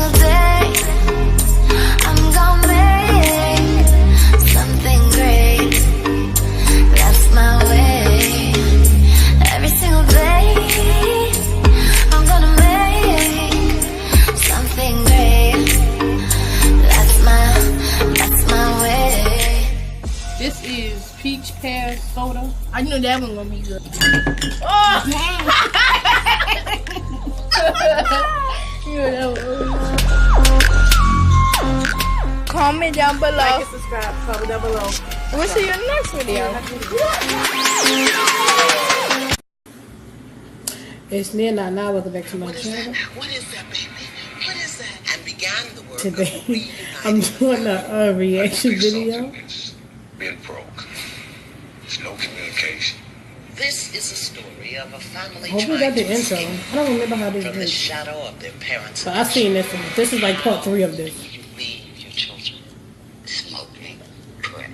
single day I'm gonna make something great. That's my way. Every single day I'm gonna make something great. That's my way. This is peach pear soda. I knew that one gonna be good. Oh! Comment down below. Like and subscribe. Comment down below. We'll see you in the next video. It's near now. Welcome back to my channel. What is that, baby? What is that? And began the work Today, I'm doing a reaction video. Being broke. There's no communication. This is a story of a family Hope you got the intro. I don't remember how this from the is. shadow of their parents. But I've seen this one. This is like part 3 of this. You leave your children smoking. Correct.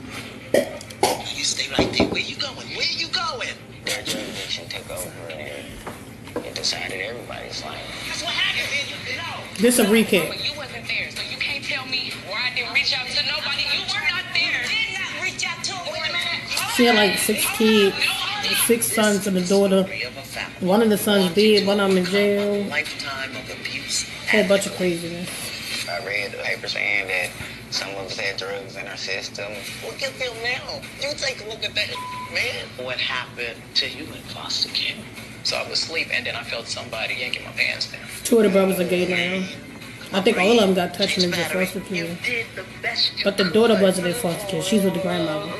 You stay right there. Where you going? Where you going? Their generation took over and it decided everybody's life. That's what happened, man. You know. This a recap. But you wasn't there, so you can't tell me why I didn't reach out to nobody. You were not there. Did not reach out to him. Wait a minute. She had like 6 kids, 6 sons and a daughter. One of the sons dead, one of them in jail. Lifetime of abuse. Had a bunch of craziness. I read the paper saying that some of us had drugs in our system. Look at them now. You take a look at that, man. What happened to you in foster care? So I was asleep and then I felt somebody yanking my pants down. 2 of the brothers are gay now. I think all of them got touched in the foster You care. did the best you But the daughter wasn't in foster care. She's with the grandmother.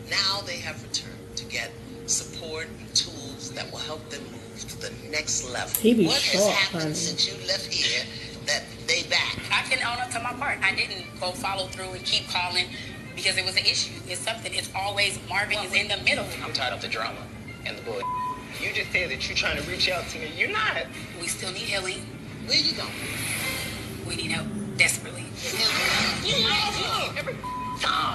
Now they have returned to get support and tools that will help them move to the next level. He be what short, has happened honey. since you left here that they back? I can own up to my part. I didn't go follow through and keep calling because it was an issue. It's something. It's always Marvin is in the middle. I'm tired of the drama and the bull. You just said that you're trying to reach out to me. You're not. We still need healing. Where you going? We need help desperately.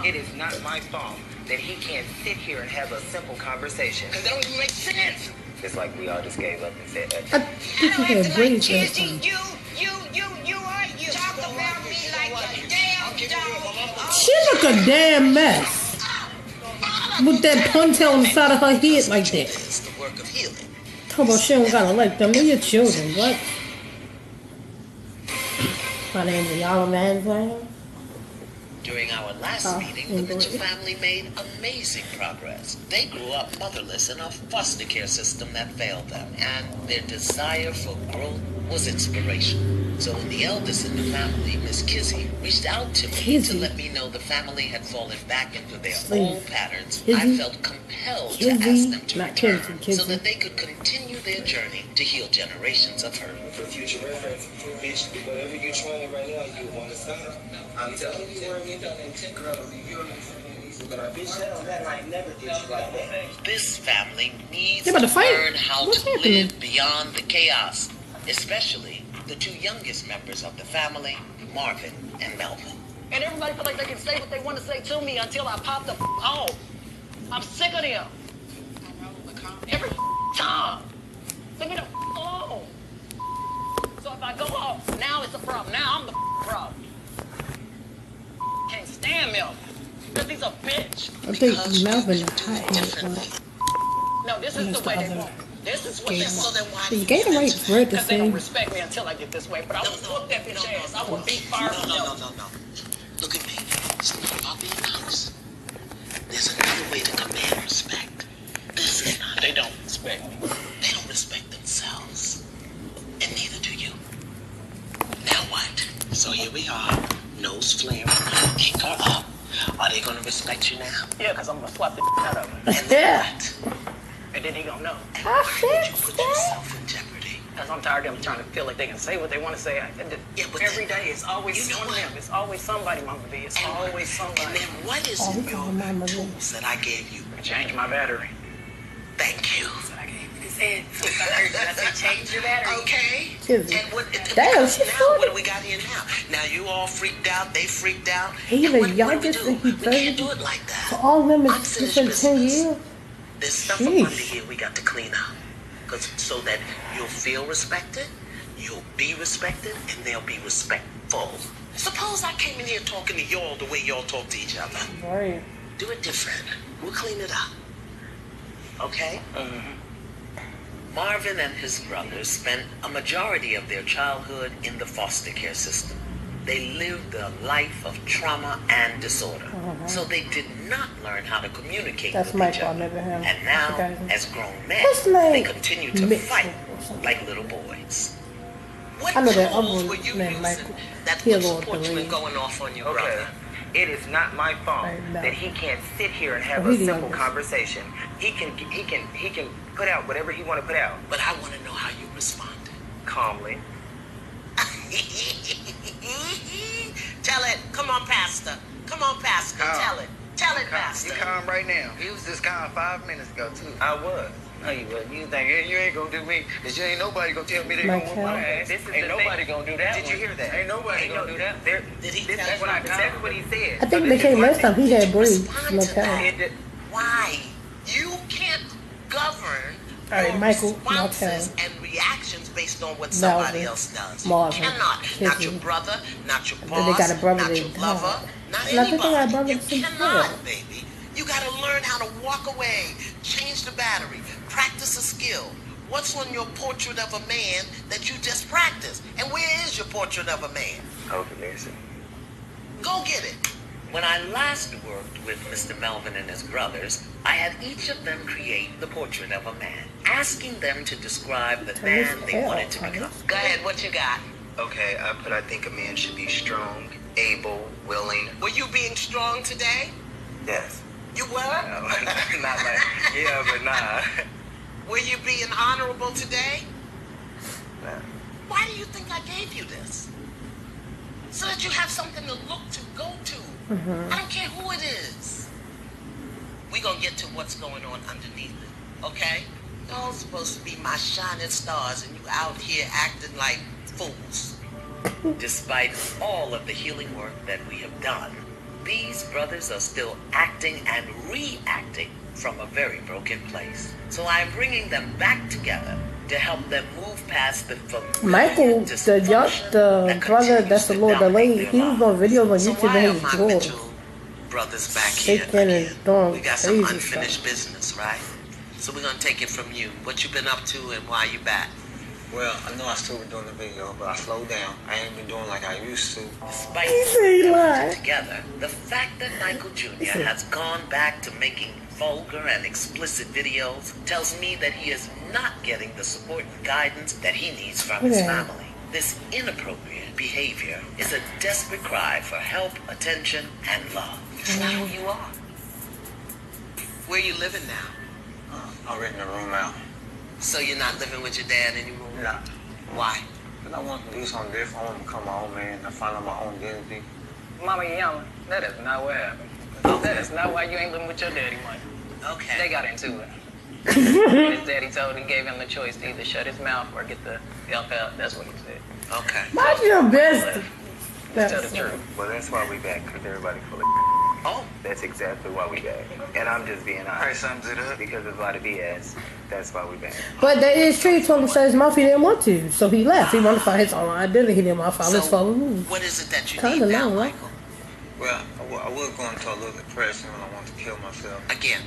It is not my fault that he can't sit here and have a simple conversation. Because that don't even make sense. It's like we all just gave up and said that. I think he had braids last time. You are you. Talk about me like a damn dog. She look a damn mess. With that ponytail on the side of her head like that. It's the work of healing. Talk about she don't gotta like them. They're your children. What? My name's Iyanla, man. During our last meeting, the Mitchell family made amazing progress. They grew up motherless in a foster care system that failed them, and their desire for growth was inspiration. So when the eldest in the family, Miss Kizzy, reached out to me to let me know the family had fallen back into their old patterns, I felt compelled to ask them to return so that they could continue their journey to heal generations of hurt. For future reference, bitch, whatever you're trying right now, you want to stop. I'm telling you where we done in 10 girl, you but a bitch that I never did you like that. This family needs Yeah, but to the fight, learn how what's to happening? live beyond the chaos, especially the 2 youngest members of the family, Marvin and Melvin. And everybody feel like they can say what they want to say to me until I pop the off. I'm sick of them. Every time. Leave me the alone. So if I go off, now it's a problem. Now I'm the problem. Can't stand Melvin. Because he's a bitch. I think Melvin is hot here. No, this is the way they want. This is what they want. So then why Is Gatorade red the Because they don't same? respect me until I get this way. But I will whoop that bitch ass. I will beat fire from No. Look at me. It's not about being nice. There's another way to command respect. This is not. They don't respect me. They don't respect themselves. And neither do you. Now what? So here we are. Nose flaring. Kick her up. Are they going to respect you now? Yeah, because I'm going to slap the out of him. And then what? And then he going to know. And why would you put yourself in jeopardy? Because I'm tired of them trying to feel like they can say what they want to say. Yeah, but Every then- day it's always You know one of what? them. It's always somebody, Mama B. It's always And somebody. then what is Oh, in he your called Mama B. tools that I gave you? Change my battery. Thank you. That's what I gave you. He said, I said, change your battery. Okay. Kizzy. And what, Damn, she's now, funny. what do we got here now? Now you all freaked out. They freaked out. He And the what do we youngest do? and he We can't 30. do it like that. For all women, Unfinished it's been 10 business. years. There's stuff up Sheesh. under here we got to clean up. So that you'll feel respected, You'll be respected, and they'll be respectful. Suppose I came in here talking to y'all the way y'all talk to each other. Right. Do it different. We'll clean it up. Okay? Marvin and his brothers spent a majority of their childhood in the foster care system. They lived a life of trauma and disorder. So they did not learn how to communicate with each other. And now, as grown men, they continue to fight like little boys. What I know that tools other were you man, using Michael. that He a would little support you in delayed. going off on your Okay. brother? It is not my fault Right, no. that he can't sit here and have Oh, a he the simple youngest. conversation. He can put out whatever he want to put out But I want to know how you responded. calmly. Tell it. Come on, Pastor. Come on, Pastor. Calm. Tell it. Tell it, Calm. Pastor. You calm right now. You was just calm 5 minutes ago too. I was. No, you wasn't. You think you ain't gonna do me? Cause you ain't nobody gonna tell me they Like gonna whoop my hell. ass. This is Ain't the nobody thing. gonna do that. Did you one. hear that? Ain't nobody gonna do that. There, Did he this, tell that's, you what not to tell that's what he said. I think they came last time. He had breathed. Respond No to that. cow. Why? You can't govern All right, your Michael, responses Martel. and reactions based on what somebody Melvin, else does. Marvin, You cannot. Not your Kizzy. brother, not your Then boss, they got a brother not they your died. lover, not And I think they got a anybody. brother You since cannot, before. baby. You got to learn how to walk away, change the battery, practice a skill. What's on your portrait of a man that you just practiced? And where is your portrait of a man? Okay, listen. Go get it. When I last worked with Mr. Melvin and his brothers, I had each of them create the portrait of a man, asking them to describe the man they wanted to become. Go ahead, what you got? Okay, I think a man should be strong, able, willing. Were you being strong today? Yes. You were? No, not like, yeah, but nah. Were you being honorable today? Nah. Why do you think I gave you this? So that you have something to look to, go to. I don't care who it is. We're going to get to what's going on underneath it, okay? Y'all supposed to be my shining stars and you out here acting like fools. Despite all of the healing work that we have done, these brothers are still acting and reacting from a very broken place. So I'm bringing them back together to help them move past the familiar Michael, dysfunction the that brother continues that's a to little dominate delayed, their he was on lives. videos on So YouTube why and are his my drawers. Mitchell brothers back here Shaking and again? doing We got some crazy unfinished stuff. business, right? So we're gonna take it from you. What you been up to and why you back? Well, I know I still been doing the video, but I slowed down. I ain't been doing like I used to. Despite He said he lied. together, the fact that Michael Jr. has gone back to making vulgar and explicit videos tells me that he is not getting the support and guidance that he needs from his Yeah. family. This inappropriate behavior is a desperate cry for help, attention, and love. It's not who you are. Where you living now? I'm renting a room out. So you're not living with your dad anymore? Nah. Why? But I want to do something different. I want to become my own man. I find out my own identity. Mama Iyanla, that is not what happened. That is not why you ain't living with your daddy, Mike. Okay. They got into it. And his daddy told him, gave him the choice to either shut his mouth or get the F out. That's what he said. Okay. Mind your business. Tell the truth. Well, that's why we back, because everybody full of Oh. That's exactly why we back. And I'm just being Alright, honest. sums it up. Because there's a lot of BS. That's why we back. But that is true. He told him to shut his mouth. He didn't want to. So he left. He wanted to find his own identity. He didn't want to follow his father's rules. What is it that you Kinda need now, long, right? Michael? Well, I was going into a little depression when I wanted to kill myself. Again,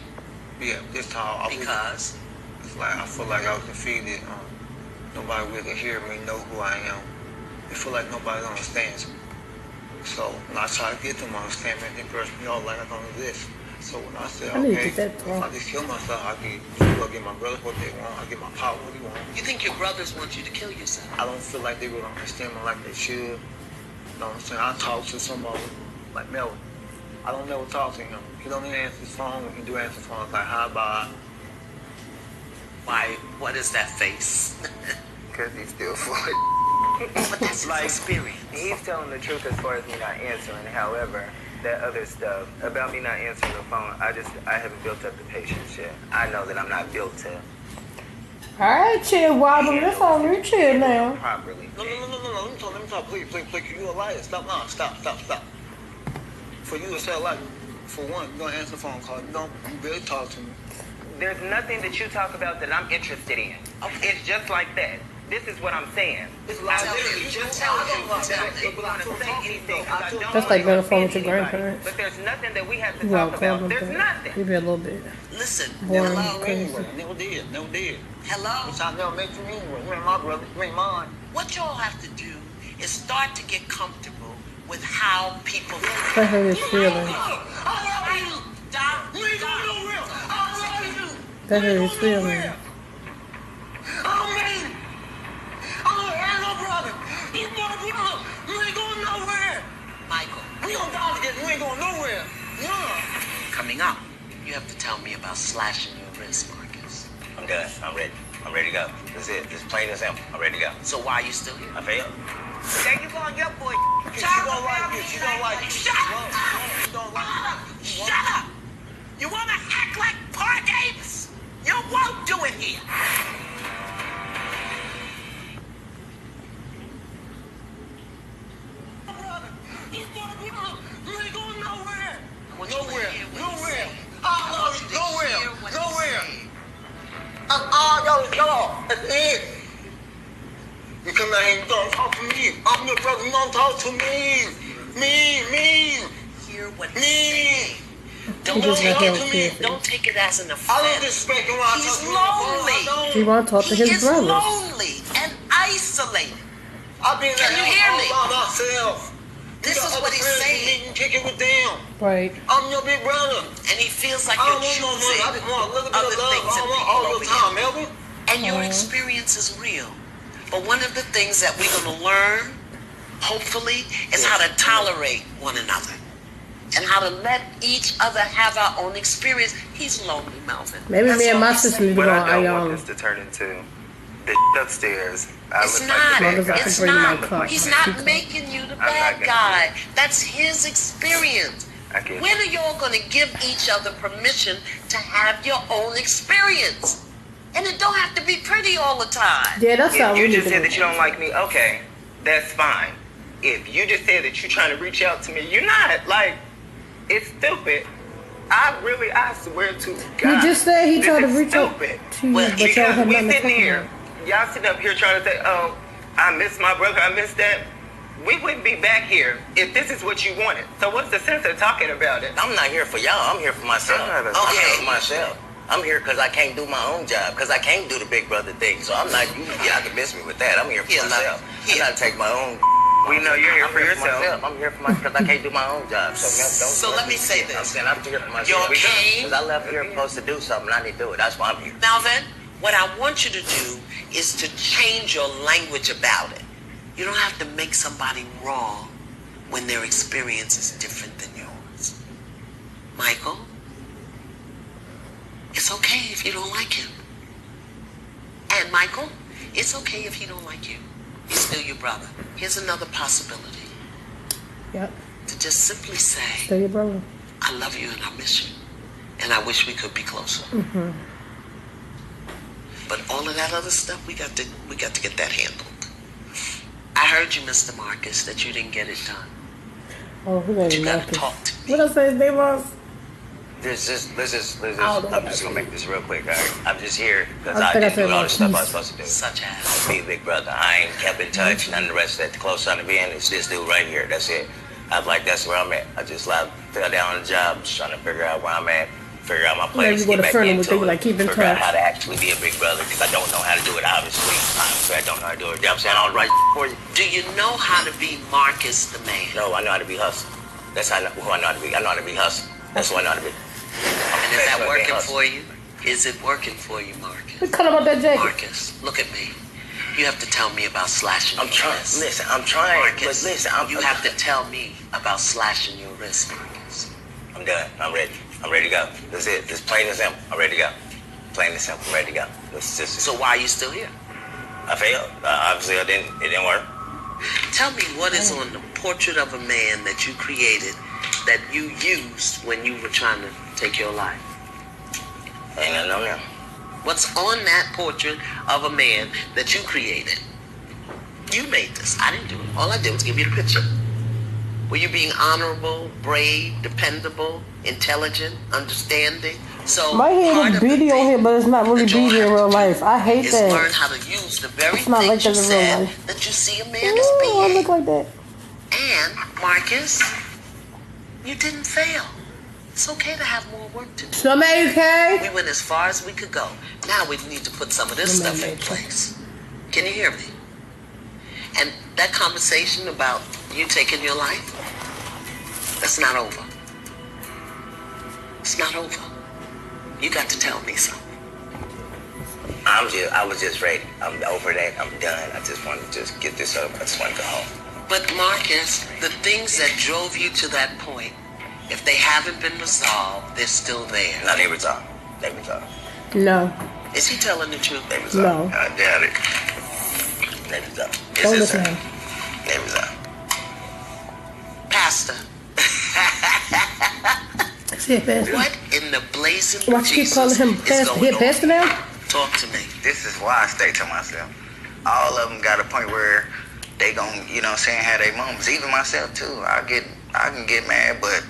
Yeah, this time I was. because It's like I feel like I was defeated. Nobody really hear me, know who I am. I feel like nobody understands me. So when I try to get them to understand me, they brush me off like I don't exist. So when I said, I need to okay, get that if wrong. I just kill myself, I get my brothers what they want. I get my power what they want. you think your brothers want you to kill yourself. I don't feel like they would understand me like they should. You know what I'm saying? I talk to somebody like Melvin. I don't never talk to him. He don't even answer his phone. He do answer his phone. It's like, hi, bye. Why? What is that face? Because he's still full of But that's his Like, experience. He's telling the truth as far as me not answering. However, that other stuff about me not answering the phone, I haven't built up the patience yet. I know that I'm not built to Alright, chill, Wobble. That's all you chill now. properly. No. Let me talk. Please. You a liar. Stop. For you to say like, for one, you don't answer the phone call. You barely talk to me. There's nothing that you talk about that I'm interested in. It's just like that. This is what I'm saying. It's like literally just tell I don't you. want to say anything. I don't That's like being on the phone offend with your anybody. grandparents. But there's nothing that we have to You talk gotta call about. them There's that. nothing. You be a little bit Listen, boring, hello, crazy. Never did. Never did. hello. Which I never met you anyway. You ain't my brother. You ain't mine. What y'all have to do is start to get comfortable with how people That hurt his feelings. You ain't going nowhere. I love you. That hurt his feelings. Oh, man. I don't have no brother. He's my brother. You ain't going nowhere. Michael, We gonna die together. You ain't going nowhere. Yeah. coming up, you have to tell me about slashing your wrist, Marcus. I'm done. I'm ready. I'm ready to go. That's it. It's plain and simple. I'm ready to go. So why are you still here? I failed. There you go, your boy. She don't like you. She don't like you. Shut up! She don't like you. Shut up! You want to act like park apes? You won't do it here. He's my brother. You ain't going nowhere. I want you to Nowhere. hear what he Nowhere. said. I love want you. you to hear Nowhere. what he Nowhere. said. That's all y'all. That's it. You come out here and don't talk to me. I'm your brother. You don't talk to me. Me. Hear what Me. he's saying. He just got held to me. pissed. Don't take it as an I don't offense. disrespect him when I He's talk to him on the phone. lonely. I He don't. want to talk to He his is brothers. lonely and isolated. I've been Can you hear me? all by myself. This is what he's saying. You kick it with them. Right. I'm your big brother. And he feels like I you're don't want no money. choosing I just want a little bit other of love. things I and don't want people all over your time, here. Melvin. And your experience is real. But one of the things that we're going to learn, hopefully, is how to tolerate one another. And how to let each other have our own experience. He's lonely, Melvin. Maybe That's me and all my I'm sister saying. need to But go I on don't want Iyanla. this to turn into the upstairs. I It's look not. like the bad Long as I guy. can It's bring my not. cup. He's My not teacup. making you the not bad gonna guy. That's his experience. I get When are y'all going to give each other permission to have your own experience? And it don't have to be pretty all the time. Yeah, that's how If we you need just to said go. that you don't like me, okay, that's fine. If you just said that you're trying to reach out to me, you're not. Like, it's stupid. I swear to God. He just said he this tried to is reach out stupid. to you, Well, but y'all Because have we nothing to sitting talk here, about. y'all sitting up here trying to say, oh, I miss my brother, I miss that. We wouldn't be back here if this is what you wanted. So what's the sense of talking about it? I'm not here for y'all. I'm here for myself. I'm not a- I'm here Okay. for myself. I'm here because I can't do my own job, because I can't do the big brother thing. So I'm not, y'all can miss me with that. I'm here for Here, look. myself. I Here. gotta take my own. We know you're here I'm for yourself. myself. I'm here for myself because I can't do my own job. So don't. So let me say this. I'm saying I'm here for myself. Your pain- Because I left here supposed to do something. I need to do it. That's why I'm here. Melvin, what I want you to do is to change your language about it. You don't have to make somebody wrong when their experience is different than yours. Michael, it's okay if you don't like him. And Michael, it's okay if he don't like you. He's still your brother. Here's another possibility. Yep. To just simply say, Stay your brother. I love you and I miss you. And I wish we could be closer. Mm-hmm. But all of that other stuff, we got to get that handled. I heard you, Mr. Marcus, that you didn't get it done. Oh, who But ain't you gotta Marcus? talk to me. What I say his name was? Let's just. I don't know I'm just gonna make this real quick. All right? I'm just here because I I think I didn't said do all the like stuff I was peace. supposed to do. Such as. Be a big brother. I ain't kept in touch. None of the rest of that. The close son to being is this dude right here. That's it. I'm like, that's where I'm at. I just like fell down on the job, just trying to figure out where I'm at, figure out my place, you go get to back friend him into with you, it, like, keep in figure out touch. how to actually be a big brother because I don't know how to do it. Obviously, I don't know how to do it. You know what I'm saying? All right for you. Do you know how to be Marcus the man? No, I know how to be hustle. That's who I know how to be. I know how to be hustle. That's who I know how to be. And is that working for you? Is it working for you, Marcus? Cut about that jacket. Marcus, look at me. You have to tell me about slashing I'm your trying. wrist. Listen, I'm trying. Marcus, But listen, you have to tell me about slashing your wrist, Marcus. I'm done. I'm ready. I'm ready to go. That's it. Just plain and simple. I'm ready to go. Plain and simple. I'm ready to go. So why are you still here? I failed. Obviously, it didn't work. Tell me what is on the portrait of a man that you created that you used when you were trying to take your life? Ain't nothing on there. What's on that portrait of a man that you created? You made this. I didn't do it. All I did was give you the picture. Were you being honorable, brave, dependable, intelligent, understanding? So My hair part look of the beady on thing here, but it's not really that y'all beady in have real to life. I hate is learn that. how to use the very It's not things like you that in real said life. that you see a man as Ooh, I being. look like that. And Marcus, you didn't fail. It's okay to have more work to do. So, okay? We went as far as we could go. Now we need to put some of this stuff in place. Can you hear me? And that conversation about you taking your life, that's not over. It's not over. You got to tell me something. I was just ready. I'm over that. I'm done. I just want to just get this over. I just want to go home. But Marcus, the things that drove you to that point, if they haven't been resolved, they're still there. No, they resolved. They resolved. No. Is he telling the truth? They resolved. No. I doubt it. They resolved. Don't listen to him. They resolved. Pastor. What in the blazing Why you keep calling him pastor now? Talk to me. This is why I stay to myself. All of them got a point where they gon', you know what I'm saying, have their moments. Even myself too. I can get mad, but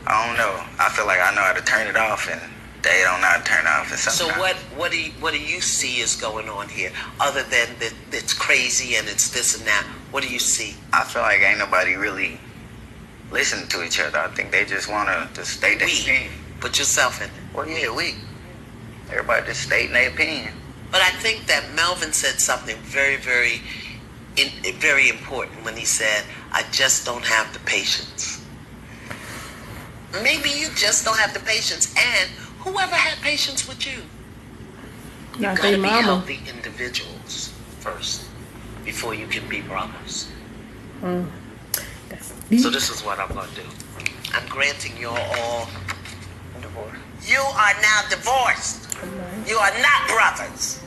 I don't know. I feel like I know how to turn it off, and they don't know how to turn it off. And So what do you see is going on here, other than that it's crazy and it's this and that? What do you see? I feel like ain't nobody really listening to each other. I think they just wanna just state their opinion. Put yourself in it. Well, yeah, everybody just stating their opinion. But I think that Melvin said something very, very, very important when he said, "I just don't have the patience." Maybe you just don't have the patience, and whoever had patience with you? You Not gotta their be mama. healthy individuals first before you can be brothers. So this is what I'm gonna do. I'm granting you all divorce. You are now divorced. You are not brothers.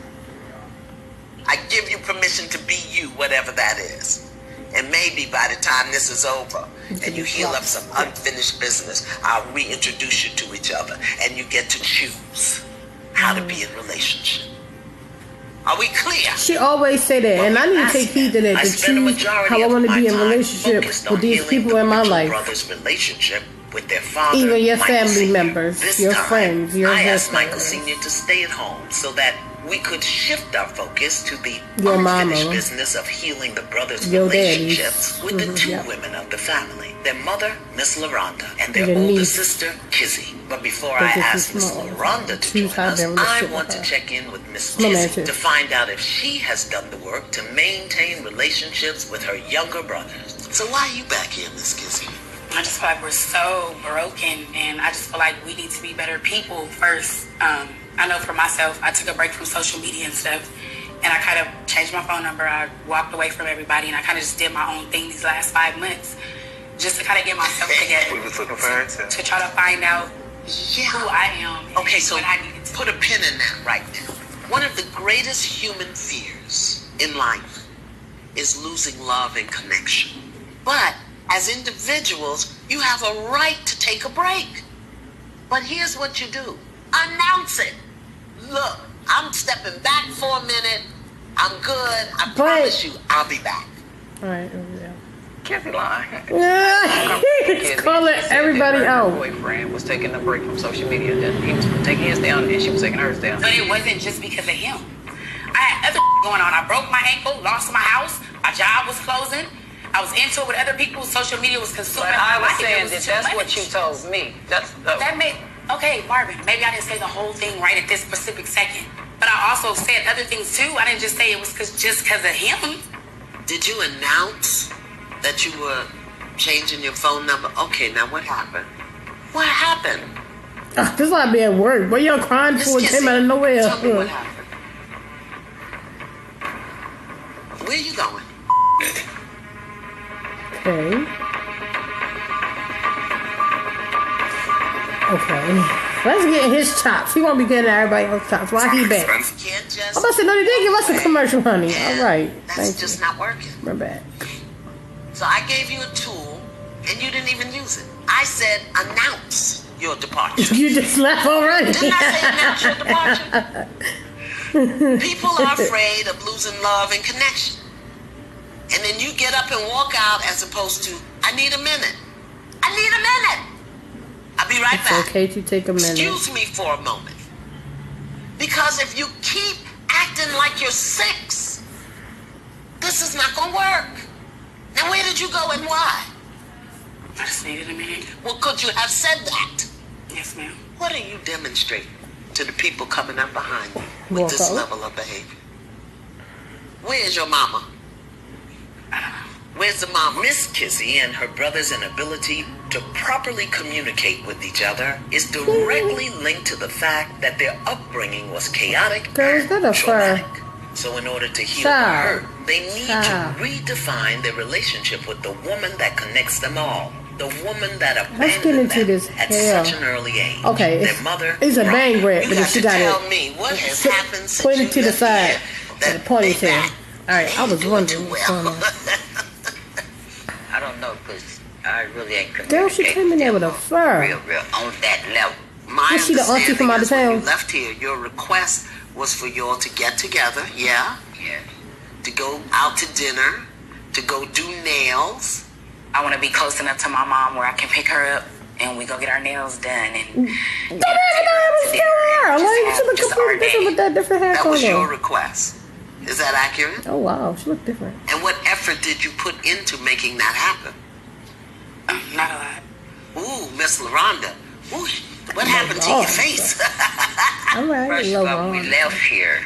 I give you permission to be you, whatever that is. And maybe by the time this is over and you heal up some unfinished business, I'll reintroduce you to each other and you get to choose how to be in relationship. Are we clear? She always say that, and I need to take heed to that, to choose how I want to be in relationship with these people in my life. Brother's relationship with their father, Even your Michael family Sr. members, This your time, friends, your I asked Michael husband. Sr. to stay at home so that we could shift our focus to the Your unfinished mama. business of healing the brothers' Your relationships daddies. with the two Yep. women of the family, their mother, Miss LaRonda, and their Your older niece. sister, Kizzy. But before They're I just ask Miss small. LaRonda to Choose join how us, they I relationship want with to her. check in with Miss No Kizzy matter. to find out if she has done the work to maintain relationships with her younger brothers. So why are you back here, Miss Kizzy? I just feel like we're so broken, and I just feel like we need to be better people first. I know for myself, I took a break from social media and stuff, and I kind of changed my phone number. I walked away from everybody, and I kind of just did my own thing these last 5 months, just to kind of get myself together. We was looking for her to try to find out who I am. And Okay, so what I needed to put a pin in that right now. One of the greatest human fears in life is losing love and connection. But as individuals, you have a right to take a break. But here's what you do. Announce it. Look, I'm stepping back for a minute. I'm good. I promise you, I'll be back. All right, Kizzy lying. he's calling everybody Her out. boyfriend was taking a break from social media. Then he was taking his down, and she was taking hers down. But it wasn't just because of him. I had other going on. I broke my ankle, lost my house, my job was closing. I was into it with other people. Social media was consuming But I my was life. It saying was that too that's much. what you told me. That made, okay, Marvin, maybe I didn't say the whole thing right at this specific second. But I also said other things too. I didn't just say it was just because of him. Did you announce that you were changing your phone number? Okay, now what happened? What happened? This is like being work. What y'all crying Miss for? It Kizzy, came out of nowhere. Tell me what happened. Where you going? Okay. Let's get his chops. He won't be getting everybody else's chops. Why he back? I'm about to say, no, they did give us a commercial, honey. All right. That's just not working. We're back. So I gave you a tool, and you didn't even use it. I said announce your departure. You just left already. Didn't I say announce your departure? People are afraid of losing love and connection. And then you get up and walk out as opposed to, I need a minute. I need a minute. I'll be right It's back. okay to take a minute. Excuse me for a moment. Because if you keep acting like you're 6, this is not going to work. Now, where did you go and why? I just needed a minute. Well, could you have said that? Yes, ma'am. What are you demonstrating to the people coming up behind you with this level of behavior? Where's your mama? Where's the mama? Miss Kizzy and her brother's inability to properly communicate with each other is directly linked to the fact that their upbringing was chaotic and traumatic. So in order to heal the hurt, they need to redefine their relationship with the woman that connects them all. The woman that abandoned them at such an early age. Okay, their mother. It's a bang grab, but if she got tell it, me what has happened since put you it to the left side, here to the ponytail. All right, I was wondering what's going on. I don't know, because I really ain't Girl, she came in there with a fur. real on that level. My Was she the auntie from out of understanding is when town? you left here, your request was for y'all to get together, yeah? Yeah. To go out to dinner, to go do nails. I want to be close enough to my mom where I can pick her up and we go get our nails done and Don't have a scar. Like, she look completely different with that different hair That color. was your request. Is that accurate? Oh wow, she looked different. And what effort did you put into making that happen? not a lot. Ooh, Miss LaRonda. Ooh, what happened to your face? All right, First of all, we left here.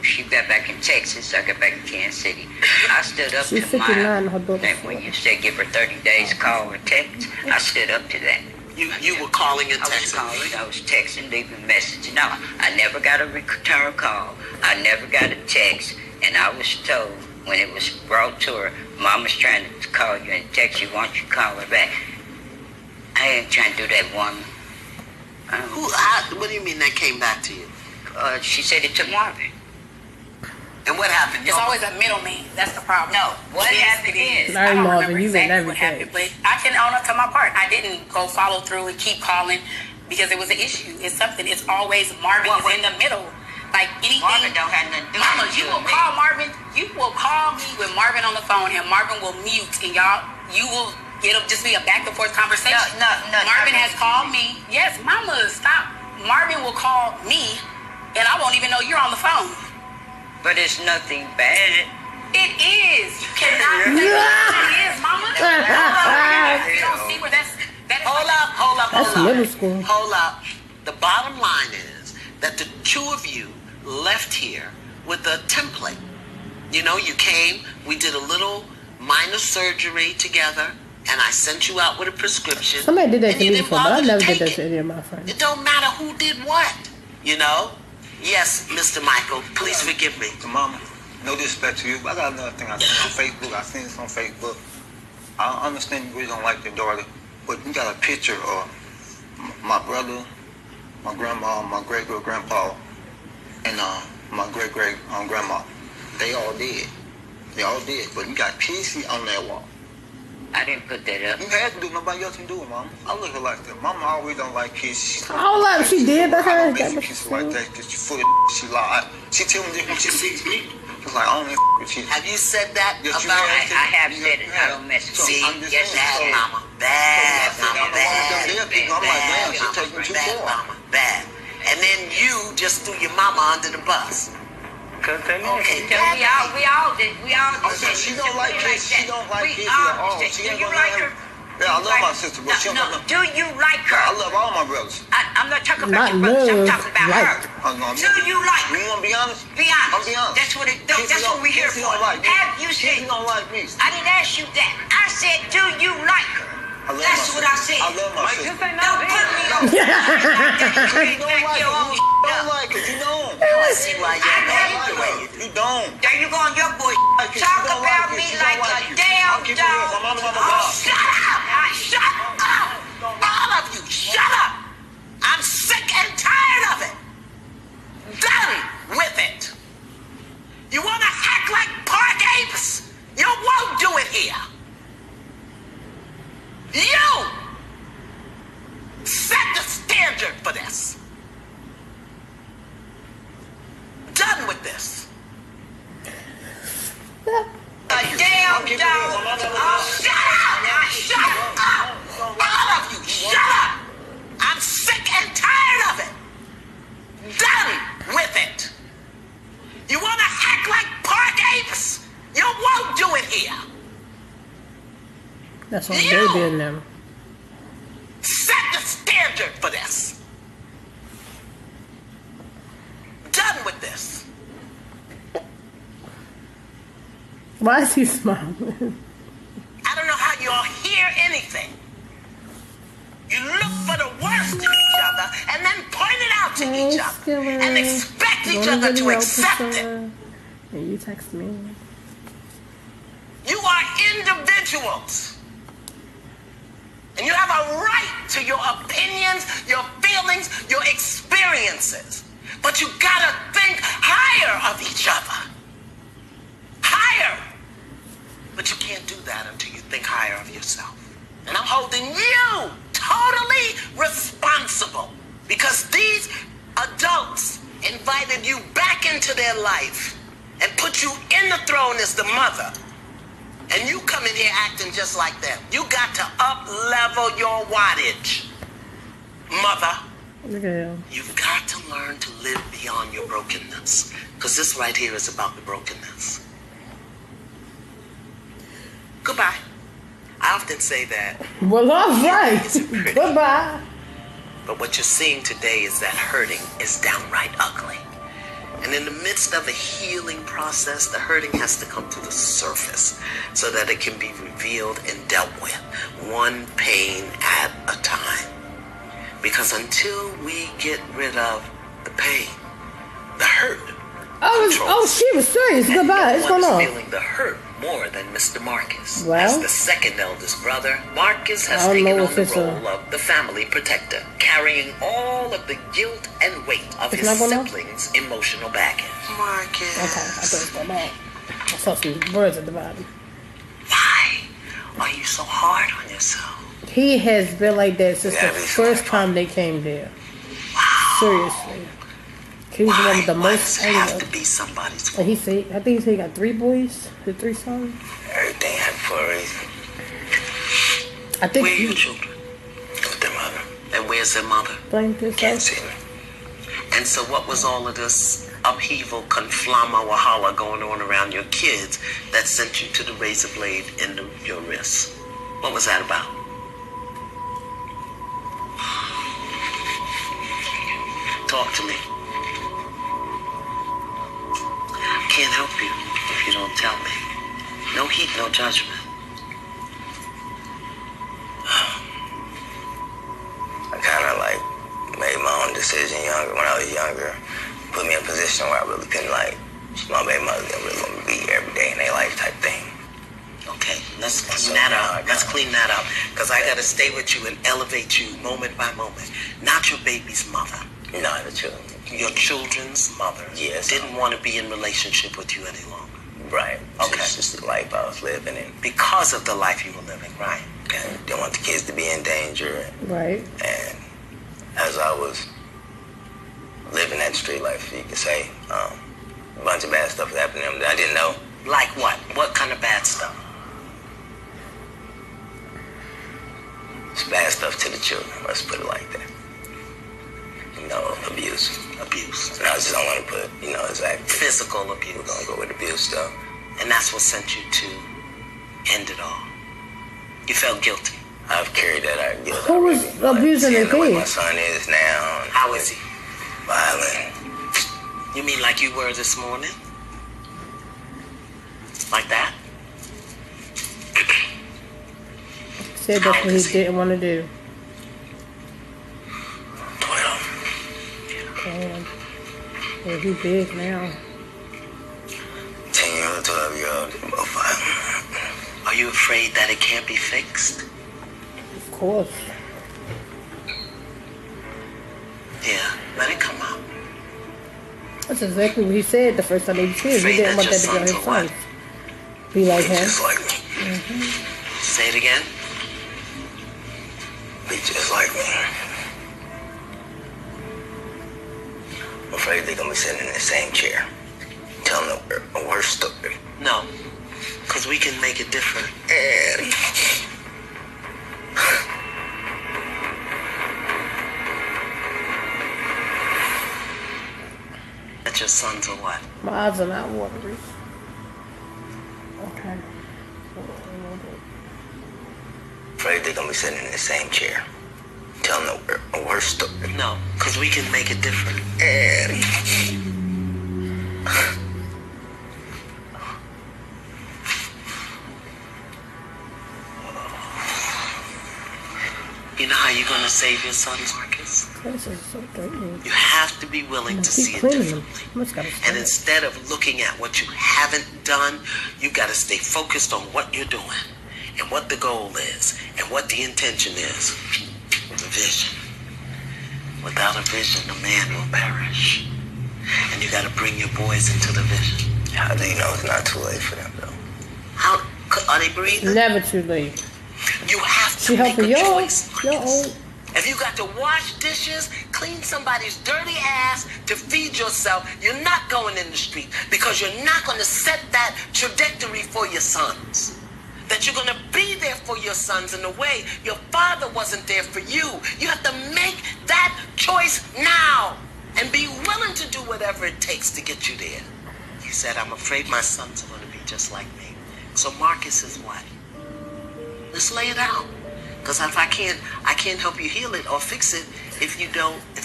She got back in Texas. I got back in Kansas City. I stood up She's to 59, my. her daughter's And when you say give her 30 days call or text, I stood up to that. You were calling and texting. I was texting, leaving messages. No, I never got a return call. I never got a text. And I was told when it was brought to her, Mama's trying to call you and text you. Why don't you call her back? I ain't trying to do that, woman. What do you mean that came back to you? She said it to Marvin. And what happened? It's always a middleman. That's the problem. No, what happened is... I don't Marvin, remember you exactly in what everything. happened, but I can own up to my part. I didn't go follow through and keep calling because it was an issue. It's something. It's always Marvin is in the middle. Like anything. Marvin don't have nothing to do Mama, with you you will and call Marvin. You will call me with Marvin on the phone, and Marvin will mute, and you will. It'll just be a back and forth conversation. No. Marvin has called me. Yes, Mama, stop. Marvin will call me, and I won't even know you're on the phone. But it's nothing bad. It is. You cannot say it is, Mama. You don't see where that is. Hold up. That's middle school. Hold up. The bottom line is that the two of you left here with a template. You know, you came, we did a little minor surgery together, and I sent you out with a prescription. Somebody did that and to you me didn't before, but I bother never to did take that to it. any of my friends. It don't matter who did what, you know? Yes, Mr. Michael, please forgive me. Mama, no disrespect to you, but I got another thing I seen on Facebook. I seen this on Facebook. I understand you really don't like your daughter, but you got a picture of my brother, my grandma, my great-great-grandpa, and my great-great-grandma. They all did. But you got PC on that wall. I didn't put that up. You had to do. Nobody else can do it, Mama. I look at her like that. Mama always don't like kids. Hold up, she did that. I Her. don't make kisses like that because she full of she lie. She tell me that when she sees me. It's like, I don't with you. Have you said that Yes, you about... have. I have said it. I don't mess with See, you. yes, bad mama. Bad mama, bad. And then you just threw your mama under the bus. Okay, We all did. Okay, she don't like kids. She don't like kids at all. She ain't gonna like her. Yeah, I love my sister, but she don't like Do you like her? I love all my brothers. I'm not talking Not about your brothers. I'm love, talking about like. her. Do you like her? You want to be honest? Be honest. I'm be honest. That's what we're here Kissy for. don't like me. Have you Kissy said? don't like me. I didn't ask you that. I said, do you like her? I love That's my what I sister. said. I love my sister. Don't put me on. You don't like her. You don't like her. You don't. I see why you're mad the way you do. You don't. There you go on your bush. She Talk don't about like it. me She like don't a like you. damn I'll keep it real. dog. My mama, Oh, shut up! Shut up! All of you, shut up! I'm sick and tired of it. Done with it. You want to act like park apes? You won't do it here. You set the standard for this. Done with this. A damn dog. Oh, shut up! Shut up! All of you, shut up! That's on baby in them. Set the standard for this. Done with this. Why is he smiling? I don't know how you all hear anything. You look for the worst in each other and then point it out to each other and expect each other to accept it. And you text me. You are individuals. And you have a right to your opinions, your feelings, your experiences. But you gotta think higher of each other. Higher. But you can't do that until you think higher of yourself. And I'm holding you totally responsible because these adults invited you back into their life and put you in the throne as the mother. And you come in here acting just like them. You got to up-level your wattage. Mother, you've got to learn to live beyond your brokenness. Because this right here is about the brokenness. Goodbye. I often say that. Well, all right. Goodbye. But what you're seeing today is that hurting is downright ugly. And in the midst of a healing process, the hurting has to come to the surface so that it can be revealed and dealt with, one pain at a time. Because until we get rid of the pain, the hurt. She was serious. Goodbye. What's going on? Feeling the hurt more than Mr. Marcus. Well, as the second eldest brother, Marcus has taken on the role of the family protector, carrying all of the guilt and weight of his siblings' emotional baggage. Marcus. Okay, I thought it was going on. I saw some words at the bottom. Why are you so hard on yourself? He has been like that since the first time they came there. Wow. Seriously. He was one of the most have to be somebody's fault? And he said, I think he said he got 3 boys, the 3 sons. Everything happened for a reason. I think. Where are your children? With their mother. And where's their mother? Can't see me. And so what was all of this upheaval, conflama, wahala going on around your kids that sent you to the razor blade in your wrist? What was that about? Talk to me. Can't help you if you don't tell me. No heat, no judgment. I kind of like made my own decision when I was younger. Put me in a position where I really couldn't my baby mother didn't really want me to be every day in their life type thing. Okay, let's clean that up. Let's clean that up. Because I got to stay with you and elevate you moment by moment. Not your baby's mother. No, the children. Your children's mother didn't want to be in relationship with you any longer. Right. Okay. It's just the life I was living in. Because of the life you were living, right? And didn't want the kids to be in danger. Right. And as I was living that street life, if you could say, a bunch of bad stuff was happening to them that I didn't know. Like what? What kind of bad stuff? It's bad stuff to the children, let's put it like that. Abuse. Abuse. And I just don't want to put, exactly. Physical abuse. We're going to go with abuse stuff. And that's what sent you to end it all. You felt guilty. I've carried that guilt. Who was abusing the the way my kids? son is now. How is he? Violent. You mean like you were this morning? Like that? Said that's what he didn't want to do. 12. Yeah, he big now. 10-year-old, 12-year-old, both violent. Are you afraid that it can't be fixed? Of course. Yeah, let it come out. That's exactly what he said the first time he was here. He didn't want that to be on his son. Be like him. Just like me. Mm-hmm. Say it again. Be just like me. I'm afraid they're going to be sitting in the same chair, telling a worse story. No, because we can make it different. And that your sons are what? My eyes are not watery. Okay. afraid they're gonna be sitting in the same chair, telling a worse story. No, because we can make it different. You know how you're going to save your sons, Marcus? This is so dirty. You have to be willing to see it differently. And instead of looking at what you haven't done, you got to stay focused on what you're doing and what the goal is and what the intention is. The vision. Without a vision, a man will perish. And you got to bring your boys into the vision. How do you know it's not too late for them, though? How are they breathing? Never too late. You have to make a choice. If you got to wash dishes, clean somebody's dirty ass to feed yourself, you're not going in the street because you're not going to set that trajectory for your sons. That you're going to be there for your sons in a way your father wasn't there for you. You have to make that choice now and be willing to do whatever it takes to get you there. He said, I'm afraid my sons are going to be just like me. So Marcus is what? Let's lay it out. Because if I can't help you heal it or fix it if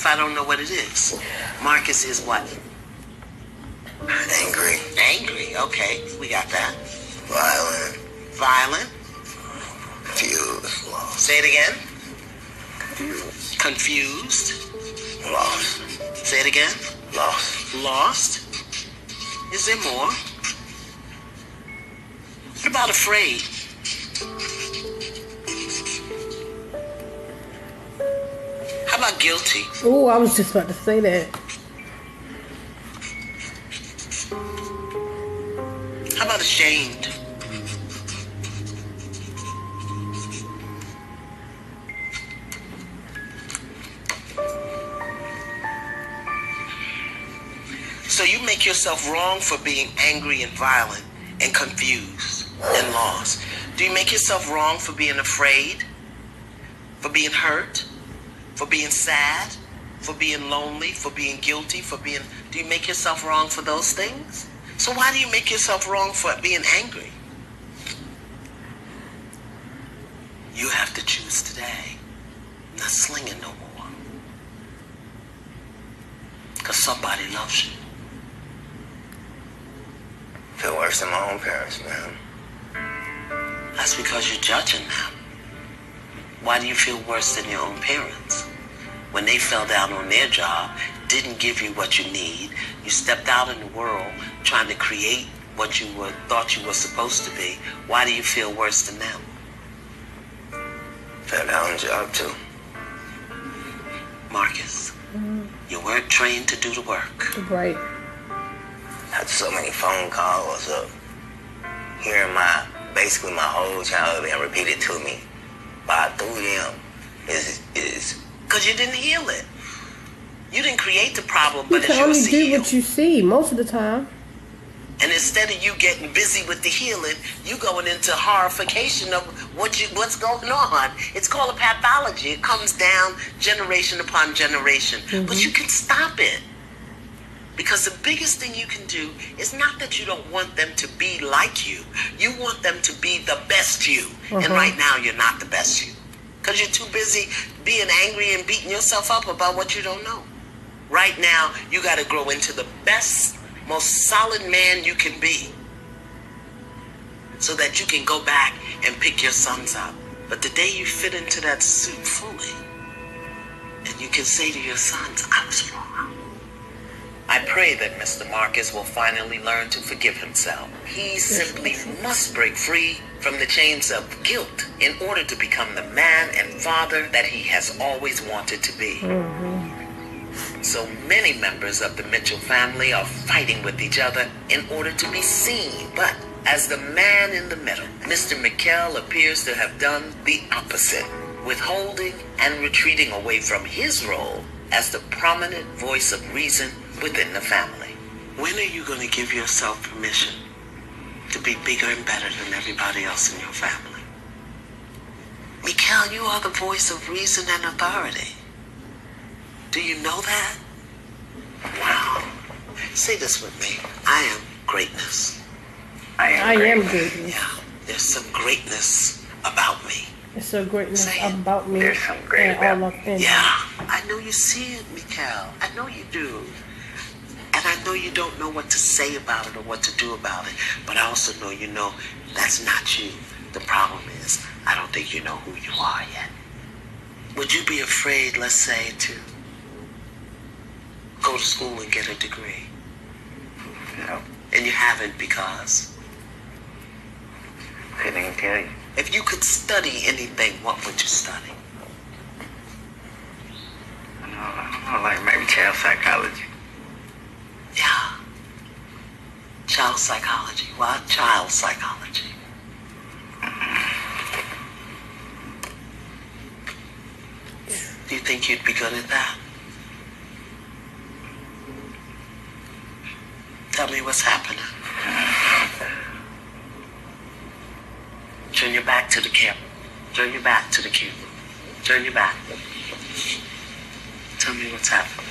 I don't know what it is. Marcus is what? Angry. Angry, okay. We got that. Violent. Violent. Confused. Lost. Say it again. Confused. Lost. Say it again. Lost. Lost. Is there more? What about afraid? How about guilty? Oh, I was just about to say that. How about ashamed? So you make yourself wrong for being angry and violent and confused and lost. Do you make yourself wrong for being afraid? For being hurt? For being sad? For being lonely? For being guilty? Do you make yourself wrong for those things? So why do you make yourself wrong for being angry? You have to choose today. Not slinging no more. Because somebody loves you. I feel worse than my own parents, man. That's because you're judging them. Why do you feel worse than your own parents? When they fell down on their job, didn't give you what you need, you stepped out in the world trying to create what you thought you were supposed to be, why do you feel worse than them? Fell down on the job, too. Marcus, you weren't trained to do the work. Right. Had so many phone calls of hearing basically my whole childhood being repeated to me through them is because you didn't heal it. You didn't create the problem, but you can only do what you see most of the time. And instead of you getting busy with the healing, you going into horrification of what's going on. It's called a pathology. It comes down generation upon generation. Mm-hmm. But you can stop it. Because the biggest thing you can do is not that you don't want them to be like you. You want them to be the best you. And right now, you're not the best you. Because you're too busy being angry and beating yourself up about what you don't know. Right now, you got to grow into the best, most solid man you can be. So that you can go back and pick your sons up. But the day you fit into that suit fully, and you can say to your sons, I was wrong. I pray that Mr. Marcus will finally learn to forgive himself. He simply must break free from the chains of guilt in order to become the man and father that he has always wanted to be. So many members of the Mitchell family are fighting with each other in order to be seen. But as the man in the middle, Mr. McKell appears to have done the opposite, withholding and retreating away from his role as the prominent voice of reason within the family. When are you going to give yourself permission to be bigger and better than everybody else in your family? Mikhail, you are the voice of reason and authority. Do you know that? Wow. Say this with me. I am greatness. I am greatness. Yeah. There's some greatness about me. It's a greatness Say it. about me. There's something great and about all of them. Yeah, I know you see it, Mikhail. I know you do. And I know you don't know what to say about it or what to do about it. But I also know you know that's not you. The problem is, I don't think you know who you are yet. Would you be afraid, let's say, to go to school and get a degree? No. And you haven't because? Couldn't even tell you. If you could study anything, what would you study? I like maybe child psychology. Yeah. Child psychology. Why child psychology? Do you think you'd be good at that? Tell me what's happening. Turn your back to the camera. Turn your back to the camera. Turn your back. Tell me what's happening.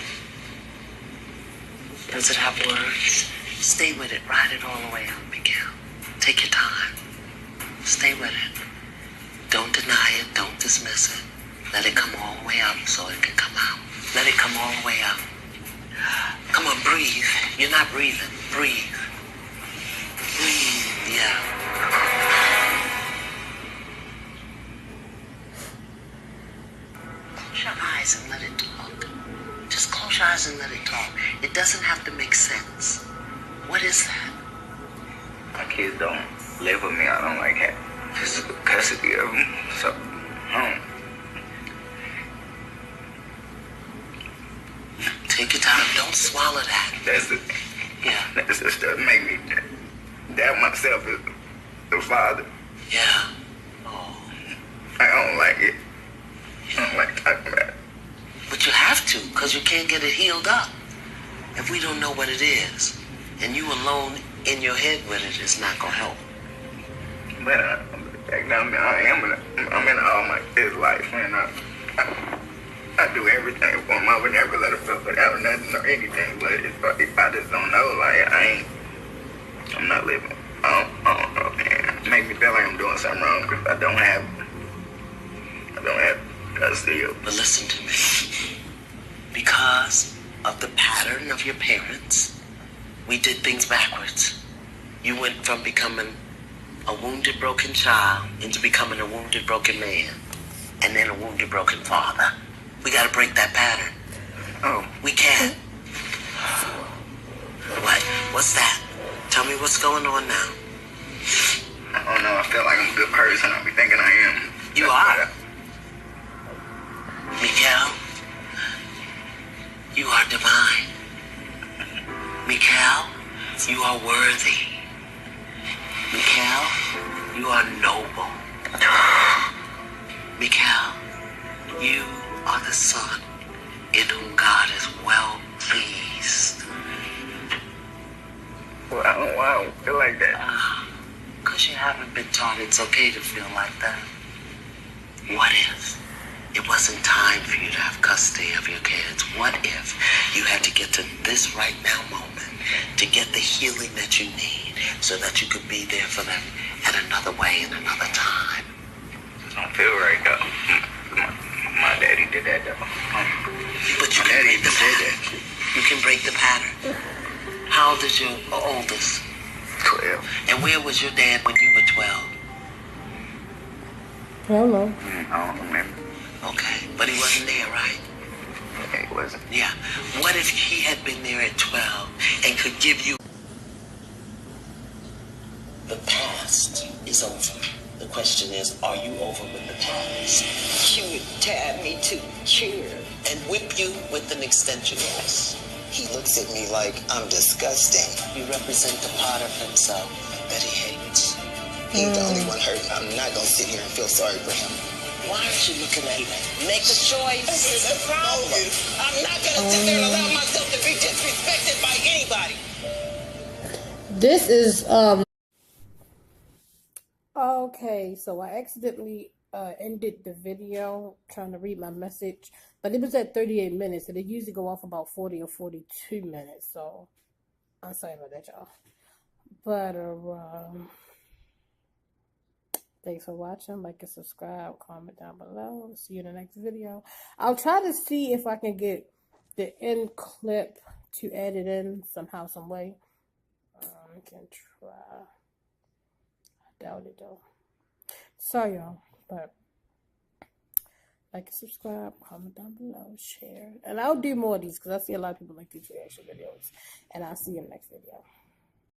Does it have words? Stay with it. Ride it all the way up, Miguel. Take your time. Stay with it. Don't deny it. Don't dismiss it. Let it come all the way up so it can come out. Let it come all the way up. Come on, breathe. You're not breathing. Breathe. Breathe, yeah. Close your eyes and let it talk. Just close your eyes and let it talk. It doesn't have to make sense. What is that? My kids don't live with me. I don't like having physical custody of them. So, Take your time. Don't swallow that. that's the thing. Yeah. That's the stuff that make me doubt myself as the father. Yeah. Oh. I don't like it. I don't like talking about it. But you have to, because you can't get it healed up. If we don't know what it is, and you alone in your head with it, it's not going to help. But I'm in all my kids' life, and I do everything for them. I would never let her feel without nothing or anything. But if I just don't know, like I'm not living. I don't know, man. It make me feel like I'm doing something wrong because I don't have custody of. But listen to me. Because of the pattern of your parents, we did things backwards. You went from becoming a wounded, broken child into becoming a wounded, broken man, and then a wounded, broken father. We gotta break that pattern. Oh, we can. What? What's that? Tell me what's going on now. I don't know. I feel like I'm a good person. I be thinking I am. You are. Miguel, you are divine. Miguel, you are worthy. Miguel, you are noble. Miguel, you are the son in whom God is well pleased. Well, I don't feel like that. Because you haven't been taught it's okay to feel like that. What if it wasn't time for you to have custody of your kids? What if you had to get to this right now moment to get the healing that you need so that you could be there for them at another way in another time? I don't feel right, though. My daddy did that, though. But you can break the pattern. You can break the pattern. How old is your oldest? 12. And where was your dad when you were 12? Hello. I don't remember. Okay, but he wasn't there, right? Yeah, he wasn't. Yeah. What if he had been there at 12 and could give you... The past is over. The question is, are you over with the past? She would tie me to the chair and whip you with an extension box. He looks at me like I'm disgusting. You represent the part of himself that he hates. He's the only one hurting. I'm not going to sit here and feel sorry for him. Why aren't you looking at me? Make a choice. That's the problem. I'm not going to sit there and allow myself to be disrespected by anybody. This is, okay, so I accidentally ended the video trying to read my message, but it was at 38 minutes, and it usually go off about 40 or 42 minutes, so I'm sorry about that, y'all. But, Thanks for watching. Like and subscribe. Comment down below. See you in the next video. I'll try to see if I can get the end clip to add it in somehow, some way. I can try. I doubt it though. Sorry, y'all. But like and subscribe. Comment down below. Share. And I'll do more of these because I see a lot of people like these reaction videos. And I'll see you in the next video.